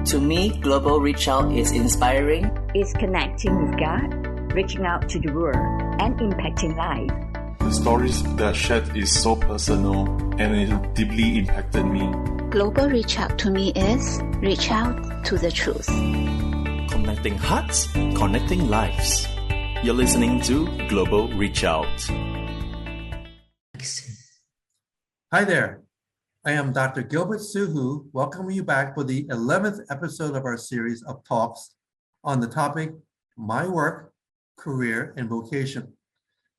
To me, Global Reach Out is inspiring. It's connecting with God, reaching out to the world, and impacting life. The stories that are shared is so personal and it deeply impacted me. Global Reach Out to me is reach out to the truth. Connecting hearts, connecting lives. You're listening to Global Reach Out. Hi there. I am Dr. Gilbert Suhu, welcoming you back for the 11th episode of our series of talks on the topic, My Work, Career, and Vocation.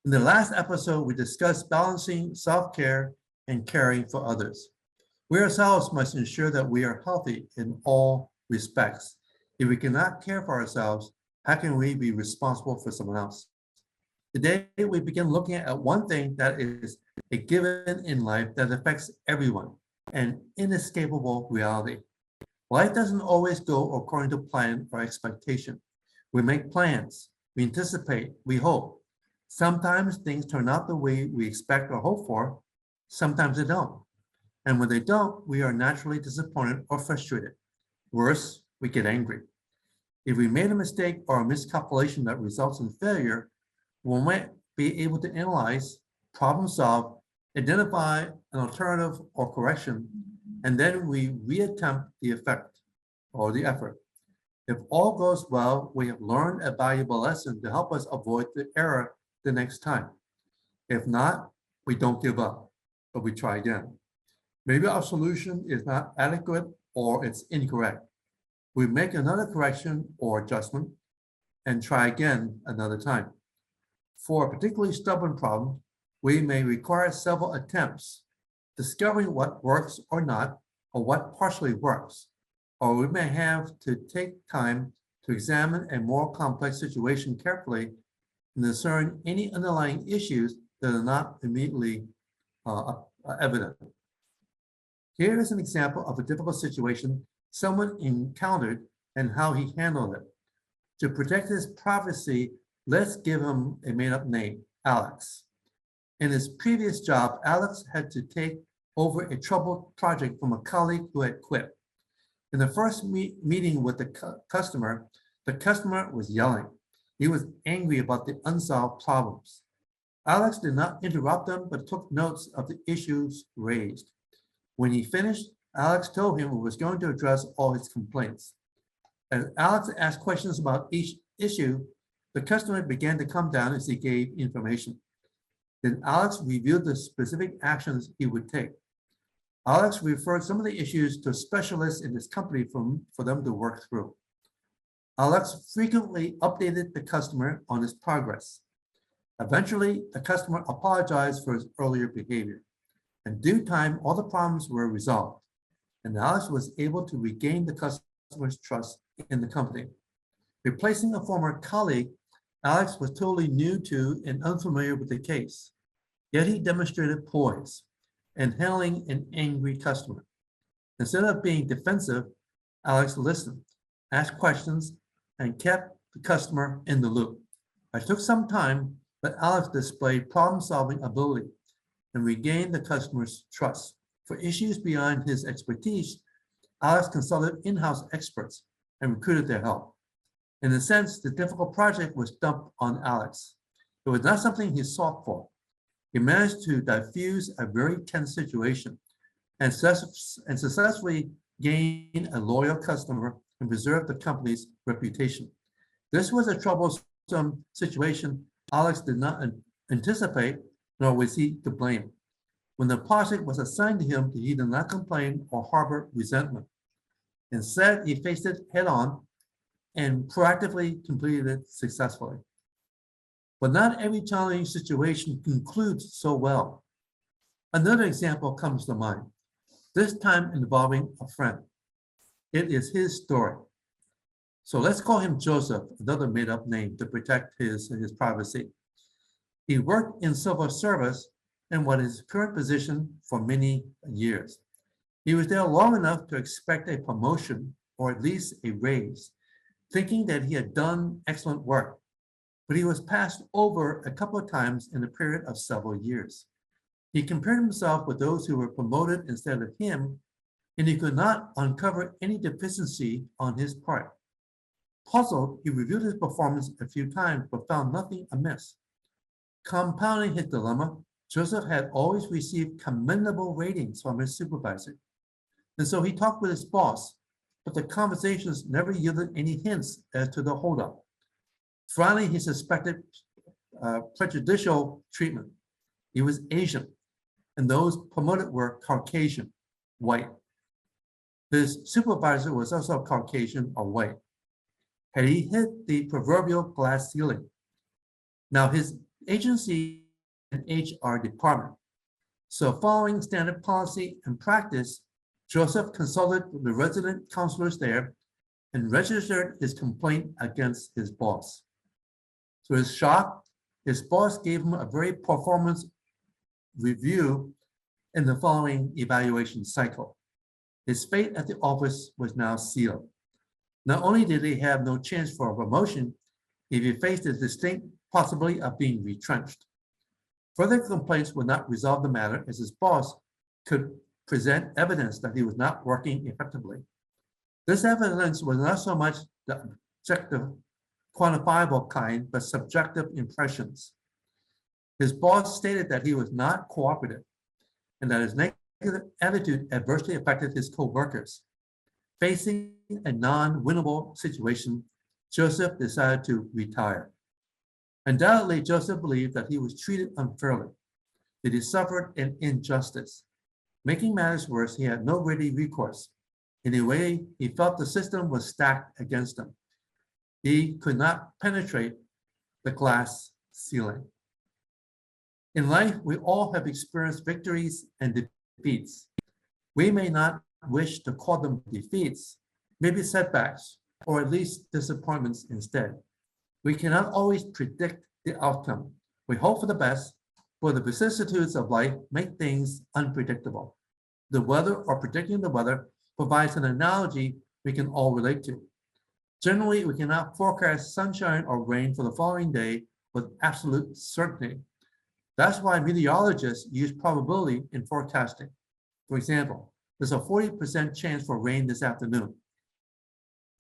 In the last episode, we discussed balancing self-care and caring for others. We ourselves must ensure that we are healthy in all respects. If we cannot care for ourselves, how can we be responsible for someone else? Today, we begin looking at one thing that is a given in life that affects everyone, an inescapable reality. Life doesn't always go according to plan or expectation. We make plans, we anticipate, we hope. Sometimes things turn out the way we expect or hope for, sometimes they don't. And when they don't, we are naturally disappointed or frustrated. Worse, we get angry. If we made a mistake or a miscalculation that results in failure, we might be able to analyze, problem solve, identify an alternative or correction, and then we reattempt the effect or the effort. If all goes well, we have learned a valuable lesson to help us avoid the error the next time. If not, we don't give up, but we try again. Maybe our solution is not adequate or it's incorrect. We make another correction or adjustment and try again another time. For a particularly stubborn problem, we may require several attempts, discovering what works or not, or what partially works. Or we may have to take time to examine a more complex situation carefully and discern any underlying issues that are not immediately evident. Here is an example of a difficult situation someone encountered and how he handled it. To protect his privacy, let's give him a made-up name, Alex. In his previous job, Alex had to take over a troubled project from a colleague who had quit. In the first meeting with the customer was yelling. He was angry about the unsolved problems. Alex did not interrupt them, but took notes of the issues raised. When he finished, Alex told him he was going to address all his complaints. As Alex asked questions about each issue, the customer began to come down as he gave information. Then Alex reviewed the specific actions he would take. Alex referred some of the issues to specialists in his company for them to work through. Alex frequently updated the customer on his progress. Eventually, the customer apologized for his earlier behavior. In due time, all the problems were resolved, and Alex was able to regain the customer's trust in the company. Replacing a former colleague, Alex was totally new to and unfamiliar with the case, yet he demonstrated poise in handling an angry customer. Instead of being defensive, Alex listened, asked questions, and kept the customer in the loop. It took some time, but Alex displayed problem-solving ability and regained the customer's trust. For issues beyond his expertise, Alex consulted in-house experts and recruited their help. In a sense, the difficult project was dumped on Alex. It was not something he sought for. He managed to diffuse a very tense situation and successfully gain a loyal customer and preserve the company's reputation. This was a troublesome situation Alex did not anticipate, nor was he to blame. When the project was assigned to him, he did not complain or harbor resentment. Instead, he faced it head-on and proactively completed it successfully. But not every challenging situation concludes so well. Another example comes to mind, this time involving a friend. It is his story. So let's call him Joseph, another made-up name to protect his privacy. He worked in civil service and was his current position for many years. He was there long enough to expect a promotion or at least a raise, thinking that he had done excellent work, but he was passed over a couple of times in a period of several years. He compared himself with those who were promoted instead of him and he could not uncover any deficiency on his part. Puzzled, he reviewed his performance a few times but found nothing amiss. Compounding his dilemma, Joseph had always received commendable ratings from his supervisor. And so he talked with his boss, but the conversations never yielded any hints as to the holdup. Finally, he suspected prejudicial treatment. He was Asian, and those promoted were Caucasian, white. His supervisor was also Caucasian or white. Had he hit the proverbial glass ceiling? Now, his agency and HR department. So following standard policy and practice, Joseph consulted the resident counselors there and registered his complaint against his boss. To his shock, his boss gave him a very performance review in the following evaluation cycle. His fate at the office was now sealed. Not only did he have no chance for a promotion, he faced a distinct possibility of being retrenched. Further complaints would not resolve the matter, as his boss could present evidence that he was not working effectively. This evidence was not so much the objective, quantifiable kind, but subjective impressions. His boss stated that he was not cooperative and that his negative attitude adversely affected his co-workers. Facing a non-winnable situation, Joseph decided to retire. Undoubtedly, Joseph believed that he was treated unfairly, that he suffered an injustice. Making matters worse, he had no ready recourse. In a way, he felt the system was stacked against him. He could not penetrate the glass ceiling. In life, we all have experienced victories and defeats. We may not wish to call them defeats, maybe setbacks, or at least disappointments instead. We cannot always predict the outcome. We hope for the best, but the vicissitudes of life make things unpredictable. The weather or predicting the weather provides an analogy we can all relate to. Generally, we cannot forecast sunshine or rain for the following day with absolute certainty. That's why meteorologists use probability in forecasting. For example, there's a 40% chance for rain this afternoon.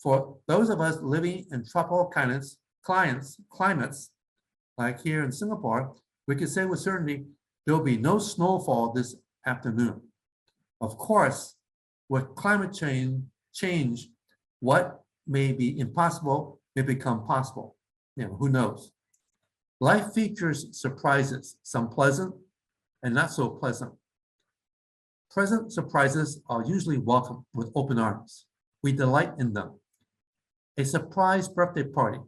For those of us living in tropical climates, like here in Singapore, we can say with certainty there will be no snowfall this afternoon. Of course, with climate change, what may be impossible may become possible. Who knows? Life features surprises, some pleasant and not so pleasant. Pleasant surprises are usually welcomed with open arms. We delight in them. A surprise birthday party,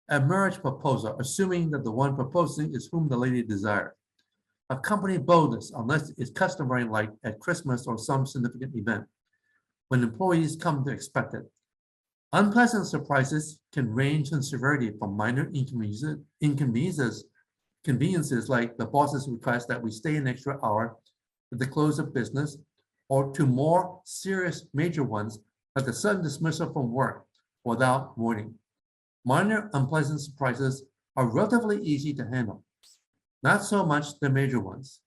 a marriage proposal, assuming that the one proposing is whom the lady desired, a company bonus, unless it's customary like at Christmas or some significant event, when employees come to expect it. Unpleasant surprises can range in severity from minor conveniences like the boss's request that we stay an extra hour at the close of business, or to more serious major ones like the sudden dismissal from work without warning. Minor unpleasant surprises are relatively easy to handle, not so much the major ones.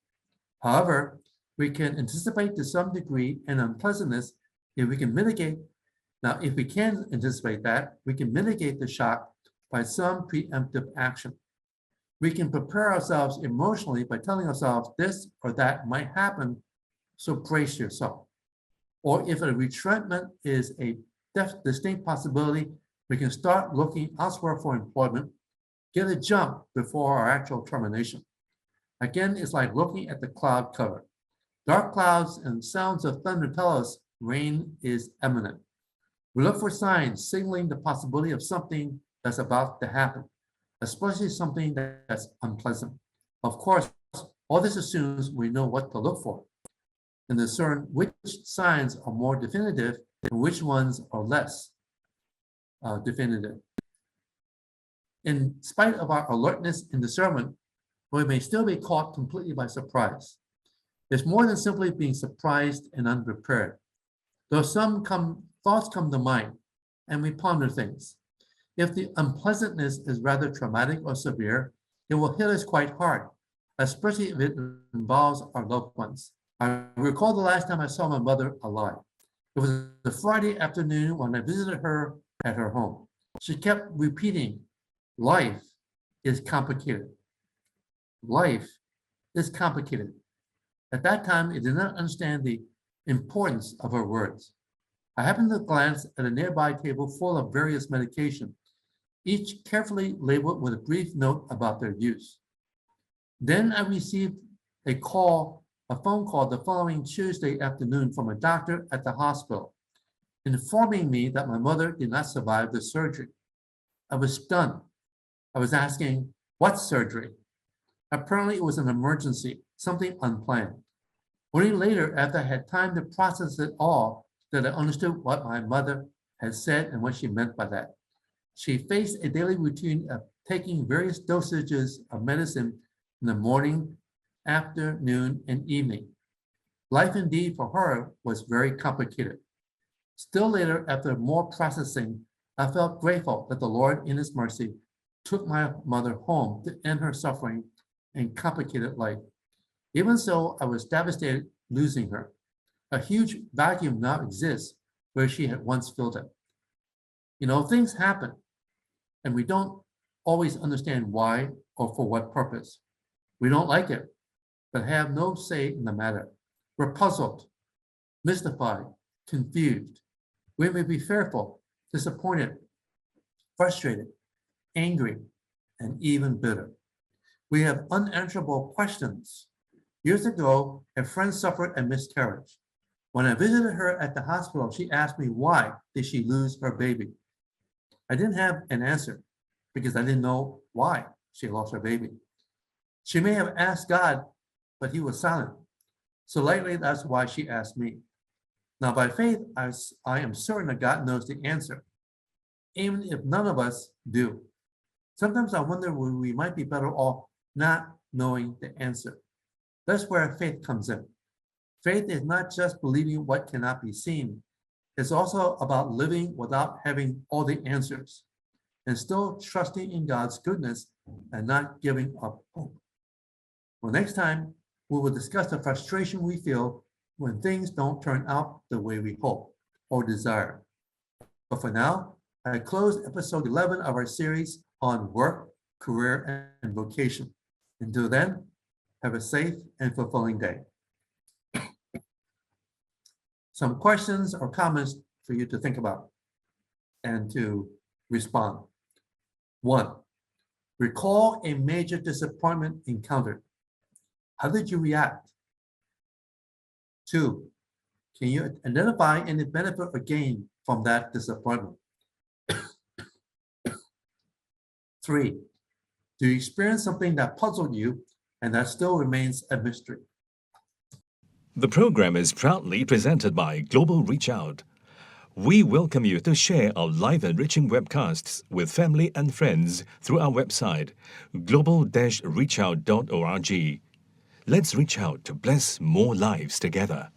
However, we can anticipate to some degree an unpleasantness if we can mitigate. Now, if we can anticipate that, we can mitigate the shock by some preemptive action. We can prepare ourselves emotionally by telling ourselves this or that might happen, so brace yourself. Or if a retrenchment is a distinct possibility, we can start looking elsewhere for employment, get a jump before our actual termination. Again, it's like looking at the cloud cover. Dark clouds and sounds of thunder tell us rain is imminent. We look for signs signaling the possibility of something that's about to happen, especially something that's unpleasant. Of course, all this assumes we know what to look for and discern which signs are more definitive and which ones are less definitive. In spite of our alertness and discernment, we may still be caught completely by surprise. It's more than simply being surprised and unprepared. Though thoughts come to mind and we ponder things. If the unpleasantness is rather traumatic or severe, it will hit us quite hard, especially if it involves our loved ones. I recall the last time I saw my mother alive. It was a Friday afternoon when I visited her at her home. She kept repeating, life is complicated. Life is complicated. At that time, I did not understand the importance of her words. I happened to glance at a nearby table full of various medication, each carefully labeled with a brief note about their use. Then I received a phone call the following Tuesday afternoon from a doctor at the hospital, informing me that my mother did not survive the surgery. I was stunned. I was asking, what surgery? Apparently it was an emergency, something unplanned. Only later, after I had time to process it all, that I understood what my mother had said and what she meant by that. She faced a daily routine of taking various dosages of medicine in the morning, afternoon, and evening. Life indeed for her was very complicated. Still later, after more processing, I felt grateful that the Lord in His mercy took my mother home to end her suffering and complicated life. Even so, I was devastated losing her. A huge vacuum now exists where she had once filled it. You know, things happen, and we don't always understand why or for what purpose. We don't like it, but have no say in the matter. We're puzzled, mystified, confused. We may be fearful, disappointed, frustrated, angry, and even bitter. We have unanswerable questions. Years ago, a friend suffered a miscarriage. When I visited her at the hospital, she asked me why did she lose her baby. I didn't have an answer because I didn't know why she lost her baby. She may have asked God, but He was silent. So likely that's why she asked me. Now, by faith, I am certain that God knows the answer, even if none of us do. Sometimes I wonder when we might be better off not knowing the answer. That's where faith comes in. Faith is not just believing what cannot be seen. It's also about living without having all the answers and still trusting in God's goodness and not giving up hope. Well, next time, we will discuss the frustration we feel when things don't turn out the way we hope or desire. But for now, I close episode 11 of our series on work, career, and vocation. Until then, have a safe and fulfilling day. Some questions or comments for you to think about and to respond. 1, recall a major disappointment encountered. How did you react? 2, can you identify any benefit or gain from that disappointment? 3, do you experience something that puzzled you and that still remains a mystery? The program is proudly presented by Global Reach Out. We welcome you to share our live enriching webcasts with family and friends through our website, global-reachout.org. Let's reach out to bless more lives together.